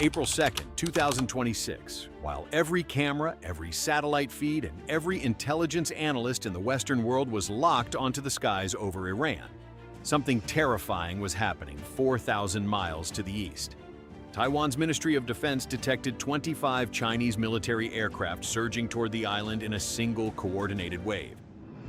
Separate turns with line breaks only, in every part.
April 2nd, 2026, while every camera, every satellite feed, and every intelligence analyst in the Western world was locked onto the skies over Iran, something terrifying was happening 4,000 miles to the east. Taiwan's Ministry of Defense detected 25 Chinese military aircraft surging toward the island in a single coordinated wave.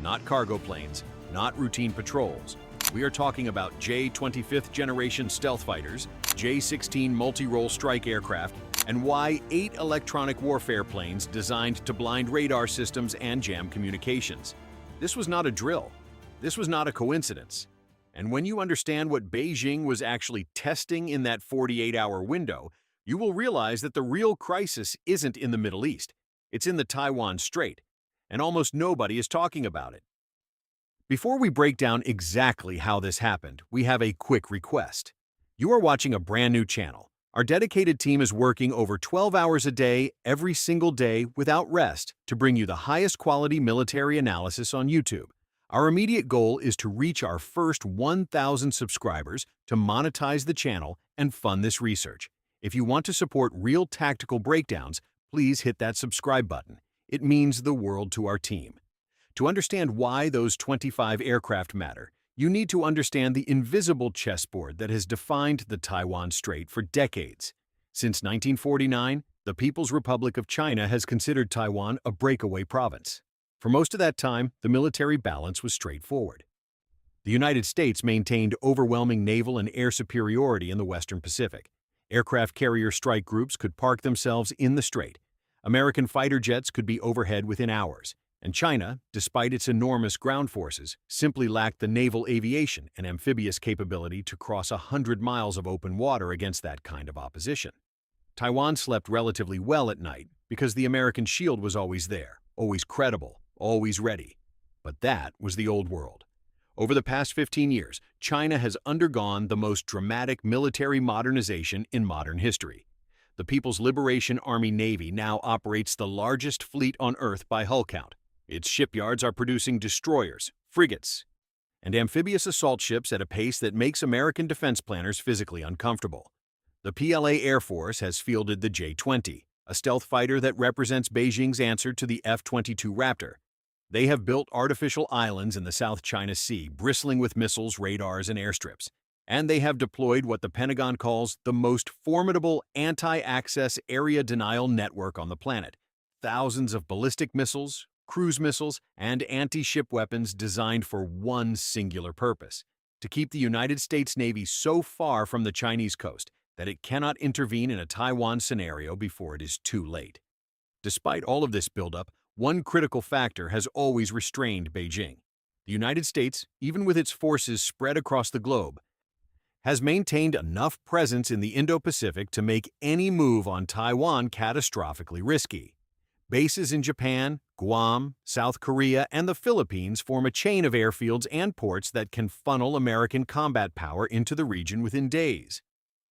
Not cargo planes, not routine patrols. We are talking about J-25th generation stealth fighters, J-16 multi-role strike aircraft, and Y-8 electronic warfare planes designed to blind radar systems and jam communications. This was not a drill. This was not a coincidence. And when you understand what Beijing was actually testing in that 48-hour window, you will realize that the real crisis isn't in the Middle East. It's in the Taiwan Strait, and almost nobody is talking about it. Before we break down exactly how this happened, we have a quick request. You are watching a brand new channel. Our dedicated team is working over 12 hours a day, every single day, without rest, to bring you the highest quality military analysis on YouTube. Our immediate goal is to reach our first 1,000 subscribers to monetize the channel and fund this research. If you want to support real tactical breakdowns, please hit that subscribe button. It means the world to our team. To understand why those 25 aircraft matter, you need to understand the invisible chessboard that has defined the Taiwan Strait for decades. Since 1949, the People's Republic of China has considered Taiwan a breakaway province. For most of that time, the military balance was straightforward. The United States maintained overwhelming naval and air superiority in the Western Pacific. Aircraft carrier strike groups could park themselves in the strait. American fighter jets could be overhead within hours. And China, despite its enormous ground forces, simply lacked the naval aviation and amphibious capability to cross 100 miles of open water against that kind of opposition. Taiwan slept relatively well at night because the American shield was always there, always credible, always ready. But that was the old world. Over the past 15 years, China has undergone the most dramatic military modernization in modern history. The People's Liberation Army Navy now operates the largest fleet on Earth by hull count. Its shipyards are producing destroyers, frigates, and amphibious assault ships at a pace that makes American defense planners physically uncomfortable. The PLA Air Force has fielded the J-20, a stealth fighter that represents Beijing's answer to the F-22 Raptor. They have built artificial islands in the South China Sea, bristling with missiles, radars, and airstrips. And they have deployed what the Pentagon calls the most formidable anti-access area denial network on the planet. Thousands of ballistic missiles, cruise missiles, and anti-ship weapons designed for one singular purpose: to keep the United States Navy so far from the Chinese coast that it cannot intervene in a Taiwan scenario before it is too late. Despite all of this buildup, one critical factor has always restrained Beijing. The United States, even with its forces spread across the globe, has maintained enough presence in the Indo-Pacific to make any move on Taiwan catastrophically risky. Bases in Japan, Guam, South Korea, and the Philippines form a chain of airfields and ports that can funnel American combat power into the region within days.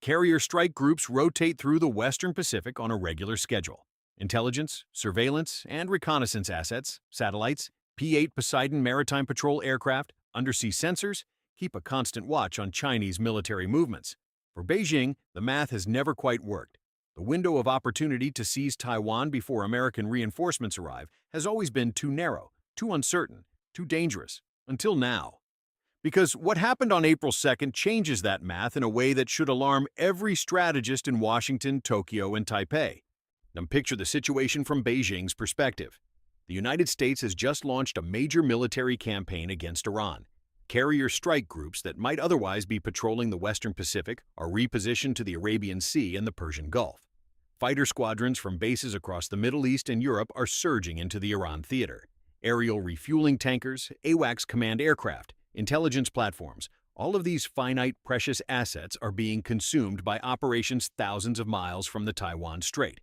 Carrier strike groups rotate through the Western Pacific on a regular schedule. Intelligence, surveillance, and reconnaissance assets, satellites, P-8 Poseidon maritime patrol aircraft, undersea sensors, keep a constant watch on Chinese military movements. For Beijing, the math has never quite worked. The window of opportunity to seize Taiwan before American reinforcements arrive has always been too narrow, too uncertain, too dangerous, until now. Because what happened on April 2nd changes that math in a way that should alarm every strategist in Washington, Tokyo, and Taipei. Now picture the situation from Beijing's perspective. The United States has just launched a major military campaign against Iran. Carrier strike groups that might otherwise be patrolling the Western Pacific are repositioned to the Arabian Sea and the Persian Gulf. Fighter squadrons from bases across the Middle East and Europe are surging into the Iran theater. Aerial refueling tankers, AWACS command aircraft, intelligence platforms, all of these finite, precious assets are being consumed by operations thousands of miles from the Taiwan Strait.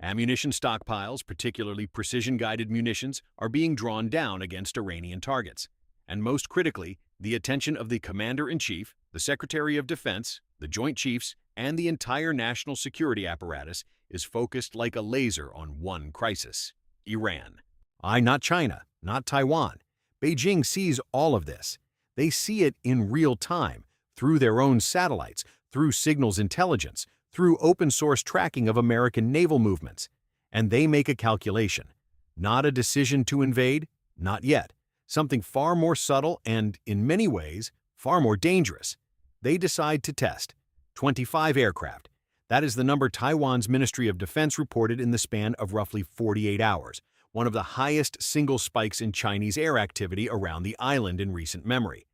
Ammunition stockpiles, particularly precision-guided munitions, are being drawn down against Iranian targets. And most critically, the attention of the Commander-in-Chief, the Secretary of Defense, the Joint Chiefs, and the entire national security apparatus is focused like a laser on one crisis: Iran. Not China, not Taiwan. Beijing sees all of this. They see it in real time, through their own satellites, through signals intelligence, through open-source tracking of American naval movements. And they make a calculation. Not a decision to invade, not yet. Something far more subtle and, in many ways, far more dangerous. They decide to test 25 aircraft. That is the number Taiwan's Ministry of Defense reported in the span of roughly 48 hours, one of the highest single spikes in Chinese air activity around the island in recent memory.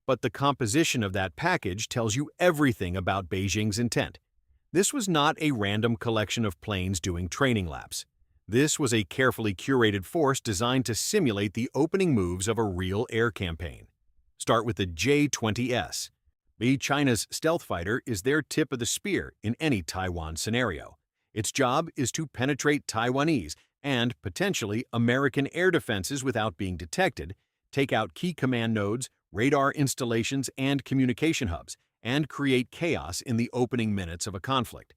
But the composition of that package tells you everything about Beijing's intent. This was not a random collection of planes doing training laps. This was a carefully curated force designed to simulate the opening moves of a real air campaign. Start with the J-20S. China's stealth fighter is their tip of the spear in any Taiwan scenario. Its job is to penetrate Taiwanese and, potentially, American air defenses without being detected, take out key command nodes, radar installations, and communication hubs, and create chaos in the opening minutes of a conflict.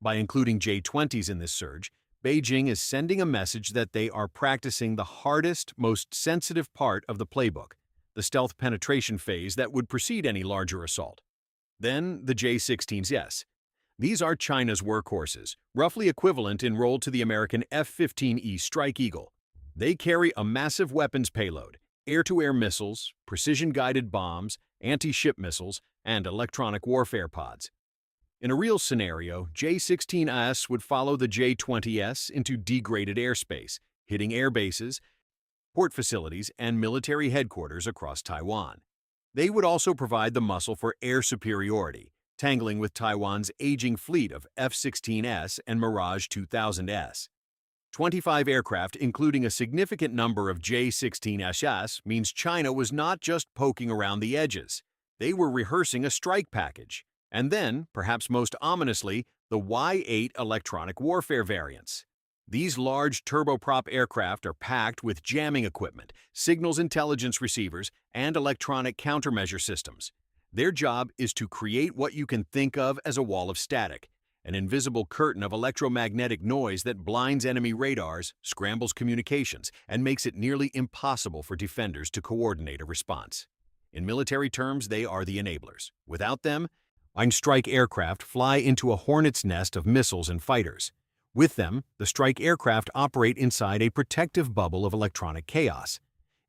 By including J-20s in this surge, Beijing is sending a message that they are practicing the hardest, most sensitive part of the playbook, the stealth penetration phase that would precede any larger assault. Then the J-16s. These are China's workhorses, roughly equivalent in role to the American F-15E Strike Eagle. They carry a massive weapons payload, air-to-air missiles, precision-guided bombs, anti-ship missiles, and electronic warfare pods. In a real scenario, J-16S would follow the J-20S into degraded airspace, hitting air bases, port facilities, and military headquarters across Taiwan. They would also provide the muscle for air superiority, tangling with Taiwan's aging fleet of F-16S and Mirage 2000S. 25 aircraft, including a significant number of J-16SS, means China was not just poking around the edges. They were rehearsing a strike package. And then, perhaps most ominously, the Y-8 electronic warfare variants. These large turboprop aircraft are packed with jamming equipment, signals intelligence receivers, and electronic countermeasure systems. Their job is to create what you can think of as a wall of static, an invisible curtain of electromagnetic noise that blinds enemy radars, scrambles communications, and makes it nearly impossible for defenders to coordinate a response. In military terms, they are the enablers. Without them, strike aircraft fly into a hornet's nest of missiles and fighters. With them, the strike aircraft operate inside a protective bubble of electronic chaos.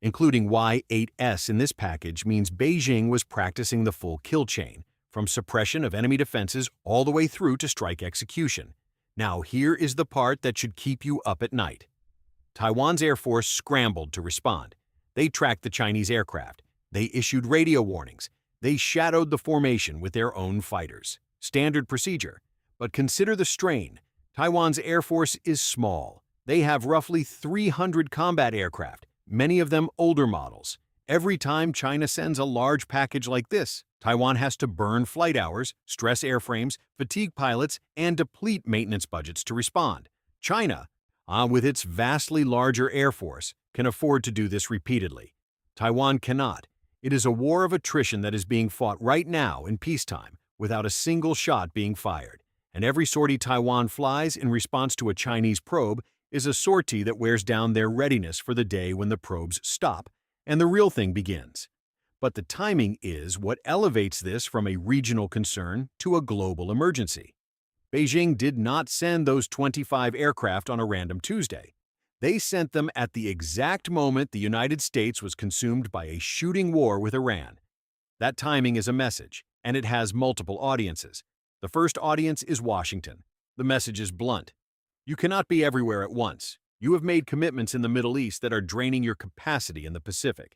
Including Y-8S in this package means Beijing was practicing the full kill chain, from suppression of enemy defenses all the way through to strike execution. Now here is the part that should keep you up at night. Taiwan's Air Force scrambled to respond. They tracked the Chinese aircraft. They issued radio warnings. They shadowed the formation with their own fighters. Standard procedure. But consider the strain. Taiwan's Air Force is small. They have roughly 300 combat aircraft, many of them older models. Every time China sends a large package like this, Taiwan has to burn flight hours, stress airframes, fatigue pilots, and deplete maintenance budgets to respond. China, with its vastly larger Air Force, can afford to do this repeatedly. Taiwan cannot. It is a war of attrition that is being fought right now in peacetime without a single shot being fired. And every sortie Taiwan flies in response to a Chinese probe is a sortie that wears down their readiness for the day when the probes stop and the real thing begins. But the timing is what elevates this from a regional concern to a global emergency. Beijing did not send those 25 aircraft on a random Tuesday. They sent them at the exact moment the United States was consumed by a shooting war with Iran. That timing is a message, and it has multiple audiences. The first audience is Washington. The message is blunt. You cannot be everywhere at once. You have made commitments in the Middle East that are draining your capacity in the Pacific.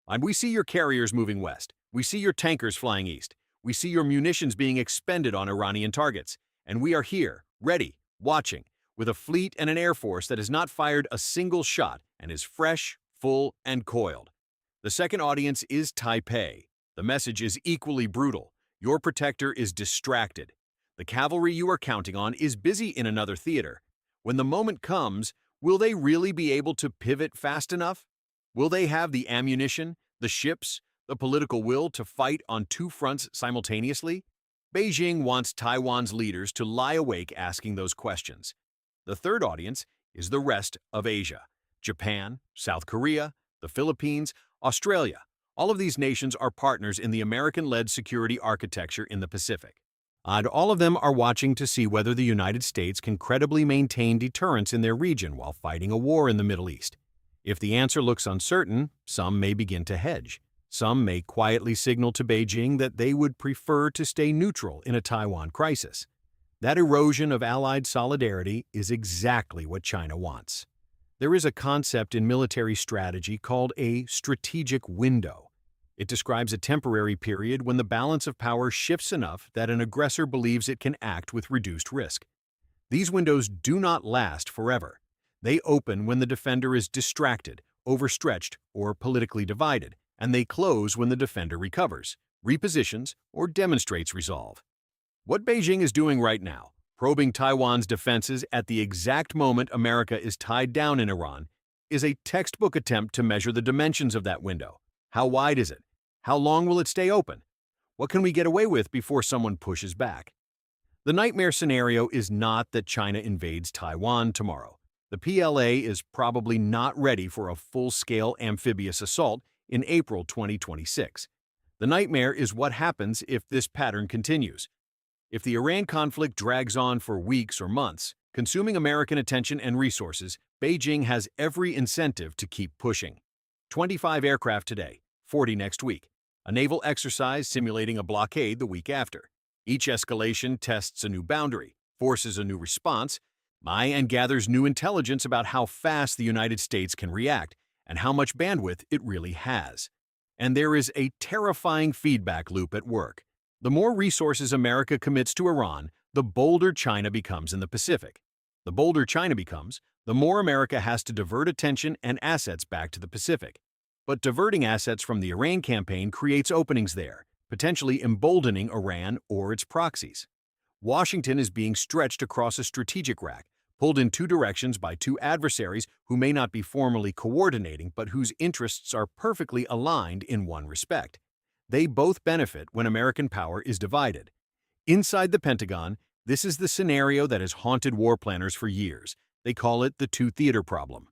And we see your carriers moving west. We see your tankers flying east. We see your munitions being expended on Iranian targets. And we are here, ready, watching, with a fleet and an air force that has not fired a single shot and is fresh, full, and coiled. The second audience is Taipei. The message is equally brutal. Your protector is distracted. The cavalry you are counting on is busy in another theater. When the moment comes, will they really be able to pivot fast enough? Will they have the ammunition, the ships, the political will to fight on two fronts simultaneously? Beijing wants Taiwan's leaders to lie awake asking those questions. The third audience is the rest of Asia. Japan, South Korea, the Philippines, Australia. All of these nations are partners in the American-led security architecture in the Pacific. And all of them are watching to see whether the United States can credibly maintain deterrence in their region while fighting a war in the Middle East. If the answer looks uncertain, some may begin to hedge. Some may quietly signal to Beijing that they would prefer to stay neutral in a Taiwan crisis. That erosion of allied solidarity is exactly what China wants. There is a concept in military strategy called a strategic window. It describes a temporary period when the balance of power shifts enough that an aggressor believes it can act with reduced risk. These windows do not last forever. They open when the defender is distracted, overstretched, or politically divided, and they close when the defender recovers, repositions, or demonstrates resolve. What Beijing is doing right now, probing Taiwan's defenses at the exact moment America is tied down in Iran, is a textbook attempt to measure the dimensions of that window. How wide is it? How long will it stay open? What can we get away with before someone pushes back? The nightmare scenario is not that China invades Taiwan tomorrow. The PLA is probably not ready for a full-scale amphibious assault in April 2026. The nightmare is what happens if this pattern continues. If the Iran conflict drags on for weeks or months, consuming American attention and resources, Beijing has every incentive to keep pushing. 25 aircraft today, 40 next week. A naval exercise simulating a blockade the week after. Each escalation tests a new boundary, forces a new response, and gathers new intelligence about how fast the United States can react and how much bandwidth it really has. And there is a terrifying feedback loop at work. The more resources America commits to Iran, the bolder China becomes in the Pacific. The bolder China becomes, the more America has to divert attention and assets back to the Pacific. But diverting assets from the Iran campaign creates openings there, potentially emboldening Iran or its proxies. Washington is being stretched across a strategic rack, pulled in two directions by two adversaries who may not be formally coordinating but whose interests are perfectly aligned in one respect. They both benefit when American power is divided. Inside the Pentagon, this is the scenario that has haunted war planners for years. They call it the two-theater problem.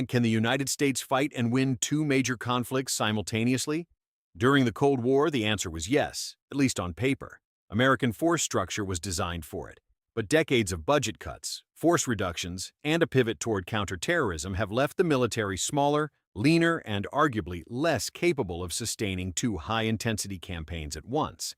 Can the United States fight and win two major conflicts simultaneously? During the Cold War, the answer was yes, at least on paper. American force structure was designed for it. But decades of budget cuts, force reductions, and a pivot toward counterterrorism have left the military smaller, leaner, and arguably less capable of sustaining two high-intensity campaigns at once.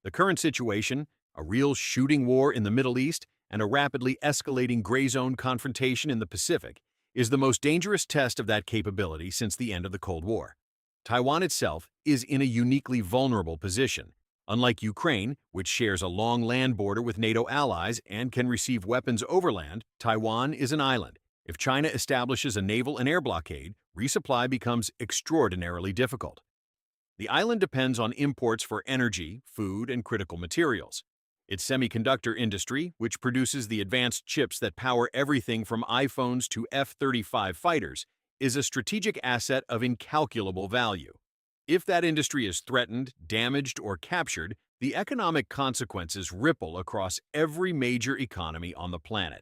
The current situation, a real shooting war in the Middle East and a rapidly escalating gray zone confrontation in the Pacific, is the most dangerous test of that capability since the end of the Cold War. Taiwan itself is in a uniquely vulnerable position. Unlike Ukraine, which shares a long land border with NATO allies and can receive weapons overland, Taiwan is an island. If China establishes a naval and air blockade, resupply becomes extraordinarily difficult. The island depends on imports for energy, food, and critical materials. Its semiconductor industry, which produces the advanced chips that power everything from iPhones to F-35 fighters, is a strategic asset of incalculable value. If that industry is threatened, damaged, or captured, the economic consequences ripple across every major economy on the planet.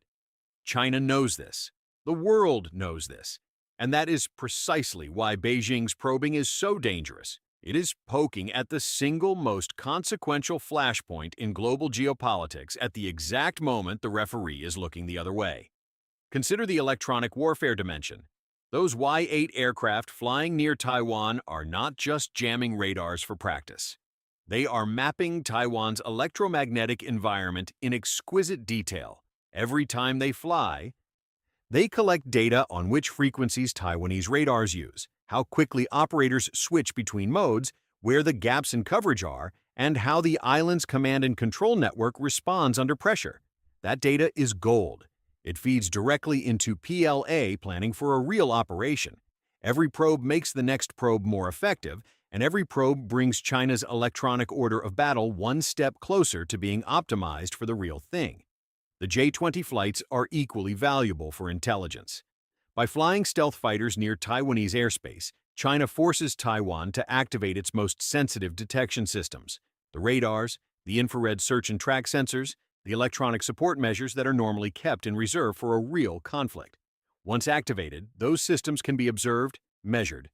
China knows this. The world knows this. And that is precisely why Beijing's probing is so dangerous. It is poking at the single most consequential flashpoint in global geopolitics at the exact moment the referee is looking the other way. Consider the electronic warfare dimension. Those Y-8 aircraft flying near Taiwan are not just jamming radars for practice. They are mapping Taiwan's electromagnetic environment in exquisite detail. Every time they fly, they collect data on which frequencies Taiwanese radars use, how quickly operators switch between modes, where the gaps in coverage are, and how the island's command and control network responds under pressure. That data is gold. It feeds directly into PLA planning for a real operation. Every probe makes the next probe more effective, and every probe brings China's electronic order of battle one step closer to being optimized for the real thing. The J-20 flights are equally valuable for intelligence. By flying stealth fighters near Taiwanese airspace, China forces Taiwan to activate its most sensitive detection systems, the radars, the infrared search and track sensors, the electronic support measures that are normally kept in reserve for a real conflict. Once activated, those systems can be observed, measured,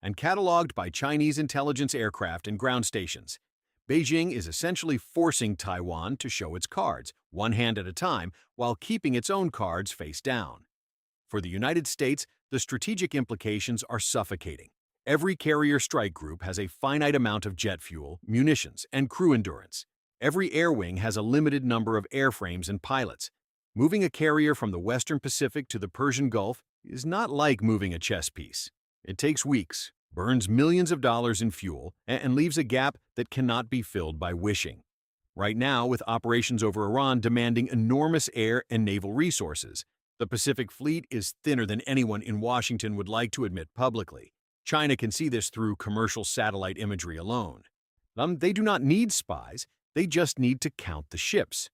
and cataloged by Chinese intelligence aircraft and ground stations. Beijing is essentially forcing Taiwan to show its cards, one hand at a time, while keeping its own cards face down. For the United States, the strategic implications are suffocating. Every carrier strike group has a finite amount of jet fuel, munitions, and crew endurance. Every air wing has a limited number of airframes and pilots. Moving a carrier from the Western Pacific to the Persian Gulf is not like moving a chess piece. It takes weeks, burns millions of dollars in fuel, and leaves a gap that cannot be filled by wishing. Right now, with operations over Iran demanding enormous air and naval resources, the Pacific Fleet is thinner than anyone in Washington would like to admit publicly. China can see this through commercial satellite imagery alone. They do not need spies, they just need to count the ships.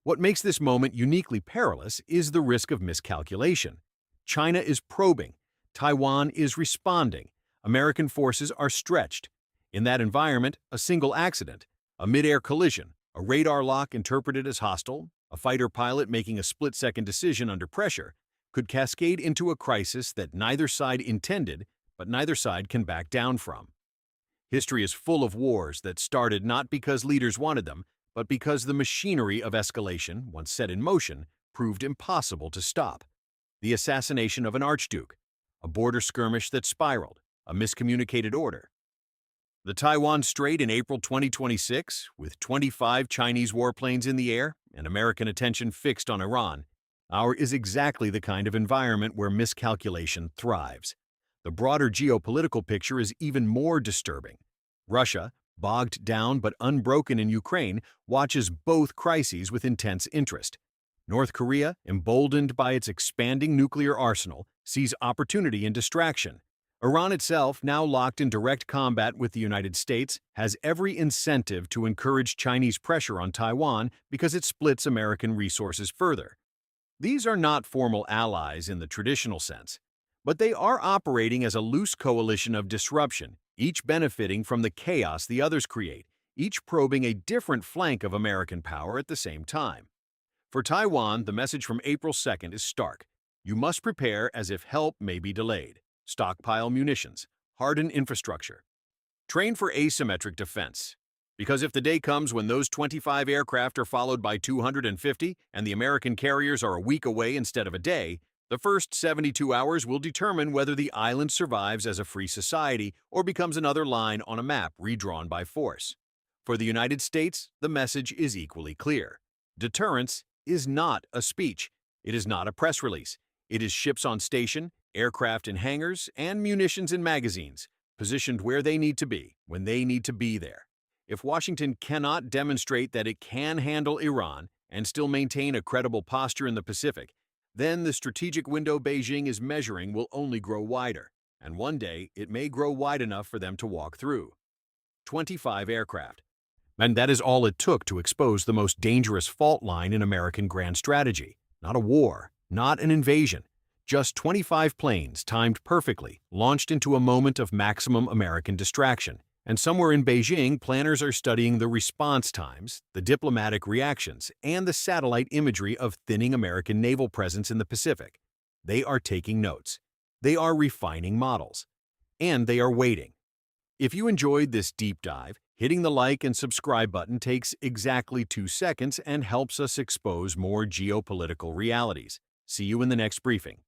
What makes this moment uniquely perilous is the risk of miscalculation. China is probing, Taiwan is responding, American forces are stretched. In that environment, a single accident, a mid-air collision, a radar lock interpreted as hostile, a fighter pilot making a split-second decision under pressure, could cascade into a crisis that neither side intended, but neither side can back down from. History is full of wars that started not because leaders wanted them, but because the machinery of escalation, once set in motion, proved impossible to stop. The assassination of an archduke, a border skirmish that spiraled, a miscommunicated order. The Taiwan Strait in April 2026, with 25 Chinese warplanes in the air and American attention fixed on Iran, is exactly the kind of environment where miscalculation thrives. The broader geopolitical picture is even more disturbing. Russia, bogged down but unbroken in Ukraine, watches both crises with intense interest. North Korea, emboldened by its expanding nuclear arsenal, sees opportunity in distraction. Iran itself, now locked in direct combat with the United States, has every incentive to encourage Chinese pressure on Taiwan because it splits American resources further. These are not formal allies in the traditional sense, but they are operating as a loose coalition of disruption, each benefiting from the chaos the others create, each probing a different flank of American power at the same time. For Taiwan, the message from April 2nd is stark. You must prepare as if help may be delayed. Stockpile munitions, harden infrastructure. Train for asymmetric defense. Because if the day comes when those 25 aircraft are followed by 250 and the American carriers are a week away instead of a day, the first 72 hours will determine whether the island survives as a free society or becomes another line on a map redrawn by force. For the United States, the message is equally clear. Deterrence is not a speech. It is not a press release. It is ships on station, aircraft in hangars, and munitions in magazines, positioned where they need to be, when they need to be there. If Washington cannot demonstrate that it can handle Iran and still maintain a credible posture in the Pacific, then the strategic window Beijing is measuring will only grow wider, and one day it may grow wide enough for them to walk through. 25 aircraft. And that is all it took to expose the most dangerous fault line in American grand strategy. Not a war, not an invasion. Just 25 planes, timed perfectly, launched into a moment of maximum American distraction. And somewhere in Beijing, planners are studying the response times, the diplomatic reactions, and the satellite imagery of thinning American naval presence in the Pacific. They are taking notes. They are refining models. And they are waiting. If you enjoyed this deep dive, hitting the like and subscribe button takes exactly 2 seconds and helps us expose more geopolitical realities. See you in the next briefing.